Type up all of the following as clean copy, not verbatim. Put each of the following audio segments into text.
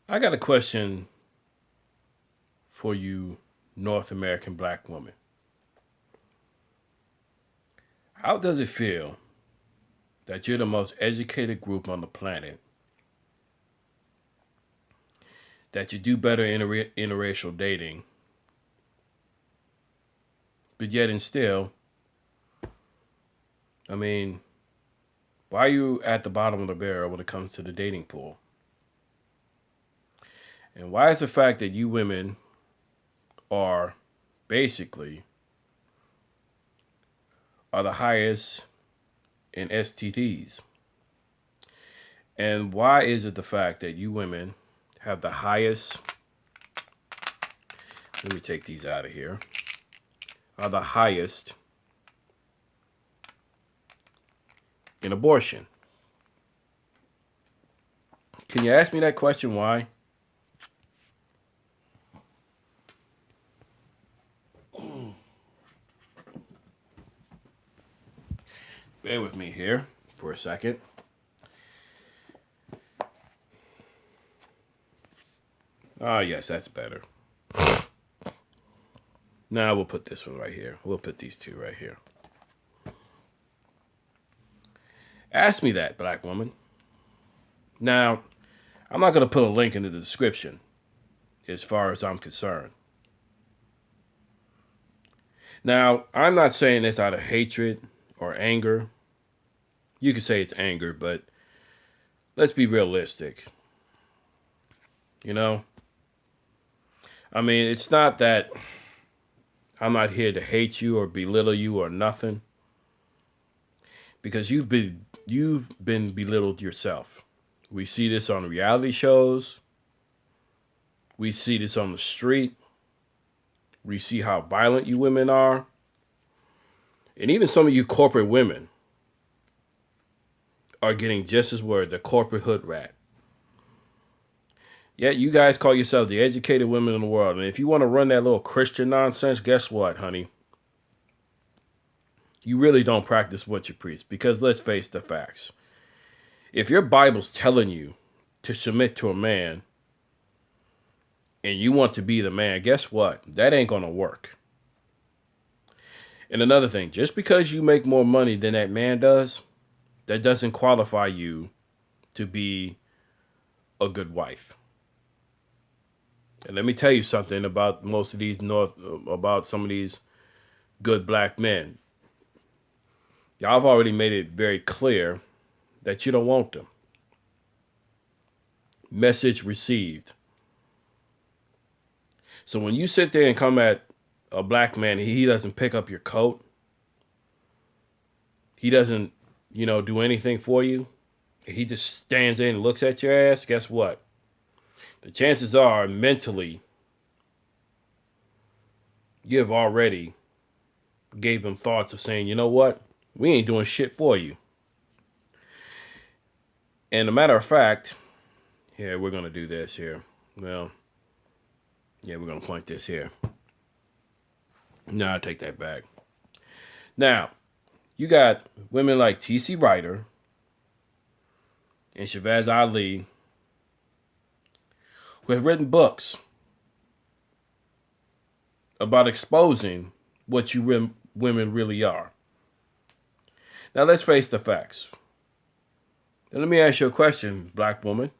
I got a question for you, North American black woman. How does it feel that you're the most educated group on the planet, that you do better in interracial dating, but yet and still, I mean, why are you at the bottom of the barrel when it comes to the dating pool? And why is the fact that you women are basically are the highest in STDs? And why is it the fact that you women have the highest, let me take these out of here, are the highest in abortion? Can you ask me that question? Why? Bear with me here for a second. Ah, yes, that's better. Now we'll put this one right here. We'll put these two right here. Ask me that, black woman. Now, I'm not going to put a link in the description as far as I'm concerned. Now, I'm not saying this out of hatred or anger. You could say it's anger, but let's be realistic. You know, I mean, it's not that I'm not here to hate you or belittle you or nothing, because you've been belittled yourself. We see this on reality shows. We see this on the street. We see how violent you women are. And even some of you corporate women are getting just as word, the corporate hood rat. Yet you guys call yourself the educated women in the world. And if you want to run that little Christian nonsense, guess what, honey? You really don't practice what you preach. Because let's face the facts. If your Bible's telling you to submit to a man and you want to be the man, guess what? That ain't going to work. And another thing, just because you make more money than that man does, that doesn't qualify you to be a good wife. And let me tell you something about about some of these good black men. Y'all have already made it very clear that you don't want them. Message received. So when you sit there and come at a black man, he doesn't pick up your coat. He doesn't, do anything for you. He just stands there and looks at your ass. Guess what? The chances are mentally you have already gave him thoughts of saying, you know what? We ain't doing shit for you. And a matter of fact, here, we're going to do this here. Well, yeah, we're going to point this here. No, I take that back. Now, you got women like T.C. Ryder and Shabazz Ali who have written books about exposing what you women really are. Now, let's face the facts. Now, let me ask you a question, black woman.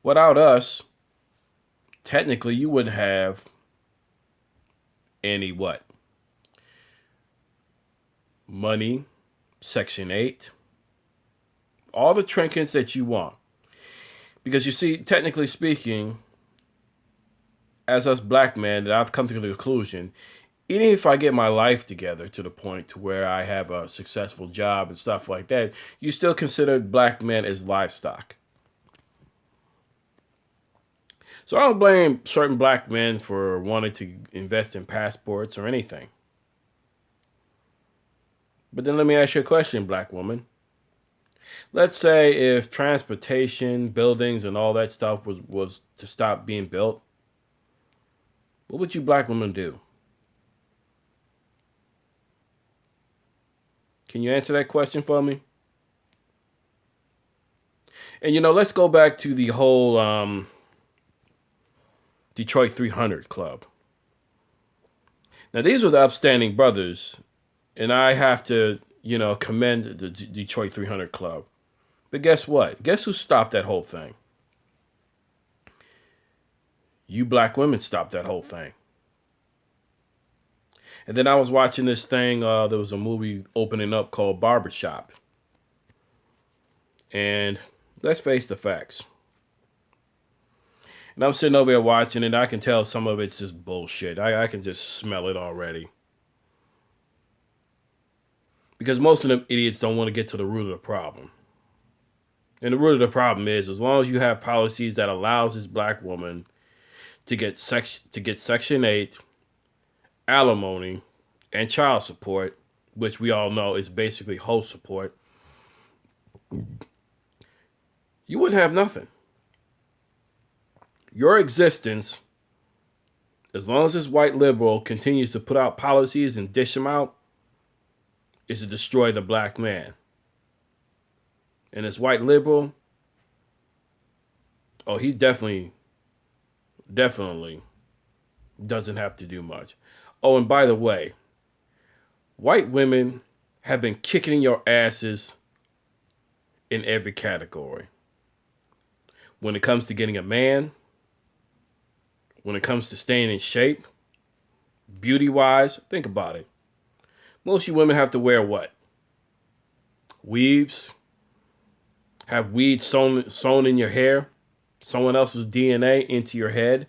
Without us, technically, you wouldn't have any what? Money, Section 8, all the trinkets that you want. Because you see, technically speaking, as us black men, that I've come to the conclusion, even if I get my life together to the point to where I have a successful job and stuff like that, you still consider black men as livestock. So I don't blame certain black men for wanting to invest in passports or anything. But then let me ask you a question, black woman. Let's say if transportation, buildings, and all that stuff was to stop being built, what would you black women do? Can you answer that question for me? And let's go back to the whole Detroit 300 Club. Now, these were the upstanding brothers, and I have to, commend the Detroit 300 Club. But guess what? Guess who stopped that whole thing? You black women stopped that whole thing. And then I was watching this thing. There was a movie opening up called Barbershop. And let's face the facts. And I'm sitting over here watching it. I can tell some of it's just bullshit. I can just smell it already. Because most of them idiots don't want to get to the root of the problem. And the root of the problem is, as long as you have policies that allows this black woman to get Section 8, alimony, and child support, which we all know is basically host support, you wouldn't have nothing. Your existence, as long as this white liberal continues to put out policies and dish them out, is to destroy the black man. And this white liberal, he's definitely doesn't have to do much. Oh, and by the way, white women have been kicking your asses in every category. When it comes to getting a man, when it comes to staying in shape, beauty-wise, think about it. Most of you women have to wear what? Weaves? Have weeds sewn in your hair? Someone else's DNA into your head?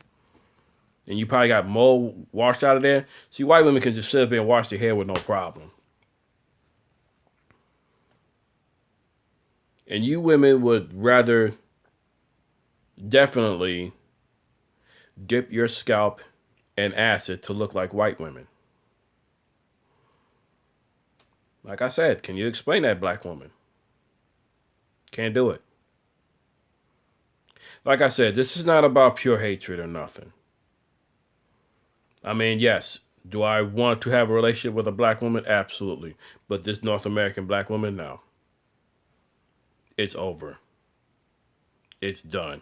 And you probably got mold washed out of there? See, white women can just sit up there and wash their hair with no problem. And you women would rather definitely dip your scalp in acid to look like white women. Like I said, can you explain that, black woman? Can't do it. Like I said, this is not about pure hatred or nothing. I mean, yes, do I want to have a relationship with a black woman? Absolutely. But this North American black woman, no. It's over. It's done.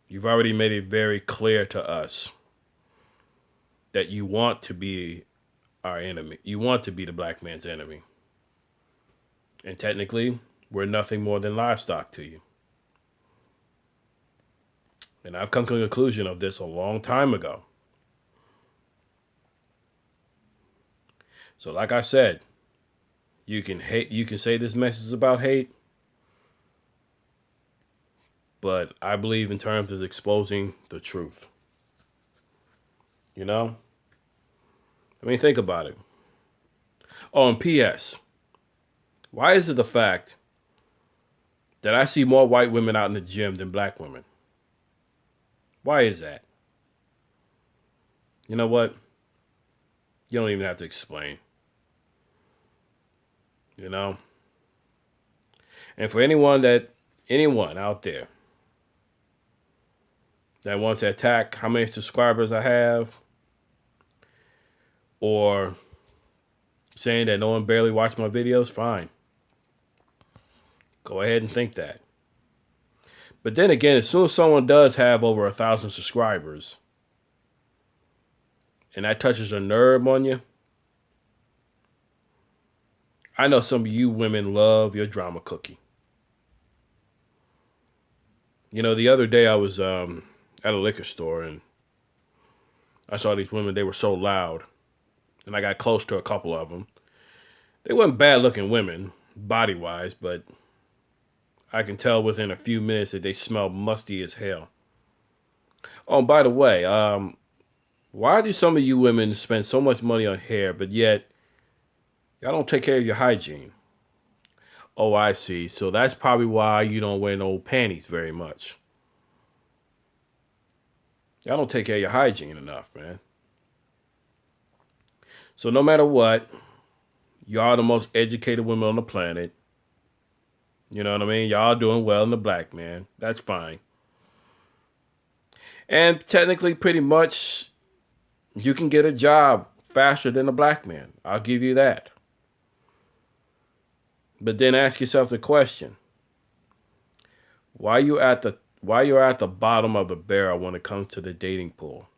You've already made it very clear to us that you want to be our enemy. You want to be the black man's enemy. And technically, we're nothing more than livestock to you. And I've come to the conclusion of this a long time ago. So like I said, you can say this message is about hate, but I believe in terms of exposing the truth. You know? I mean, think about it. Oh, and P.S. Why is it the fact that I see more white women out in the gym than black women? Why is that? You know what? You don't even have to explain. You know? And for anyone out there that wants to attack how many subscribers I have, or saying that no one barely watched my videos, fine. Go ahead and think that. But then again, as soon as someone does have over 1,000 subscribers, and that touches a nerve on you, I know some of you women love your drama cookie. You know, the other day I was at a liquor store and I saw these women. They were so loud. And I got close to a couple of them. They weren't bad looking women, body-wise, but I can tell within a few minutes that they smell musty as hell. Oh, and by the way, why do some of you women spend so much money on hair, but yet y'all don't take care of your hygiene? Oh, I see. So that's probably why you don't wear no panties very much. Y'all don't take care of your hygiene enough, man. So no matter what, y'all the most educated women on the planet. You know what I mean? Y'all doing well in the black man. That's fine. And technically, pretty much, you can get a job faster than a black man. I'll give you that. But then ask yourself the question. why you're at the bottom of the barrel when it comes to the dating pool.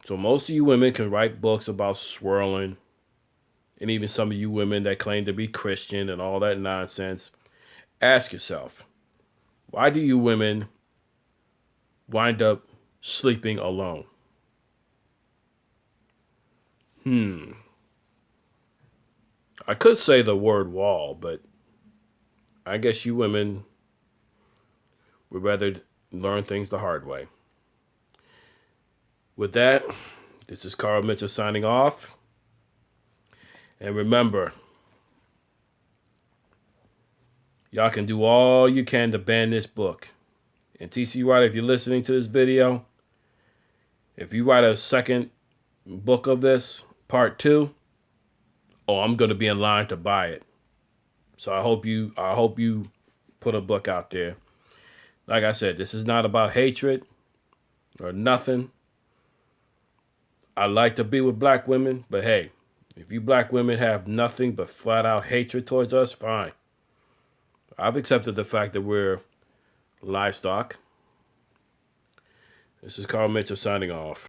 So most of you women can write books about swirling, and even some of you women that claim to be Christian and all that nonsense. Ask yourself, why do you women wind up sleeping alone? I could say the word wall, but I guess you women would rather learn things the hard way. With that, this is Carl Mitchell signing off. And remember, y'all can do all you can to ban this book. And TC Writer, if you're listening to this video, if you write a second book of this, part 2, oh, I'm going to be in line to buy it. So I hope you put a book out there. Like I said, this is not about hatred or nothing. I like to be with black women, but hey, if you black women have nothing but flat out hatred towards us, fine. I've accepted the fact that we're livestock. This is Carl Mitchell signing off.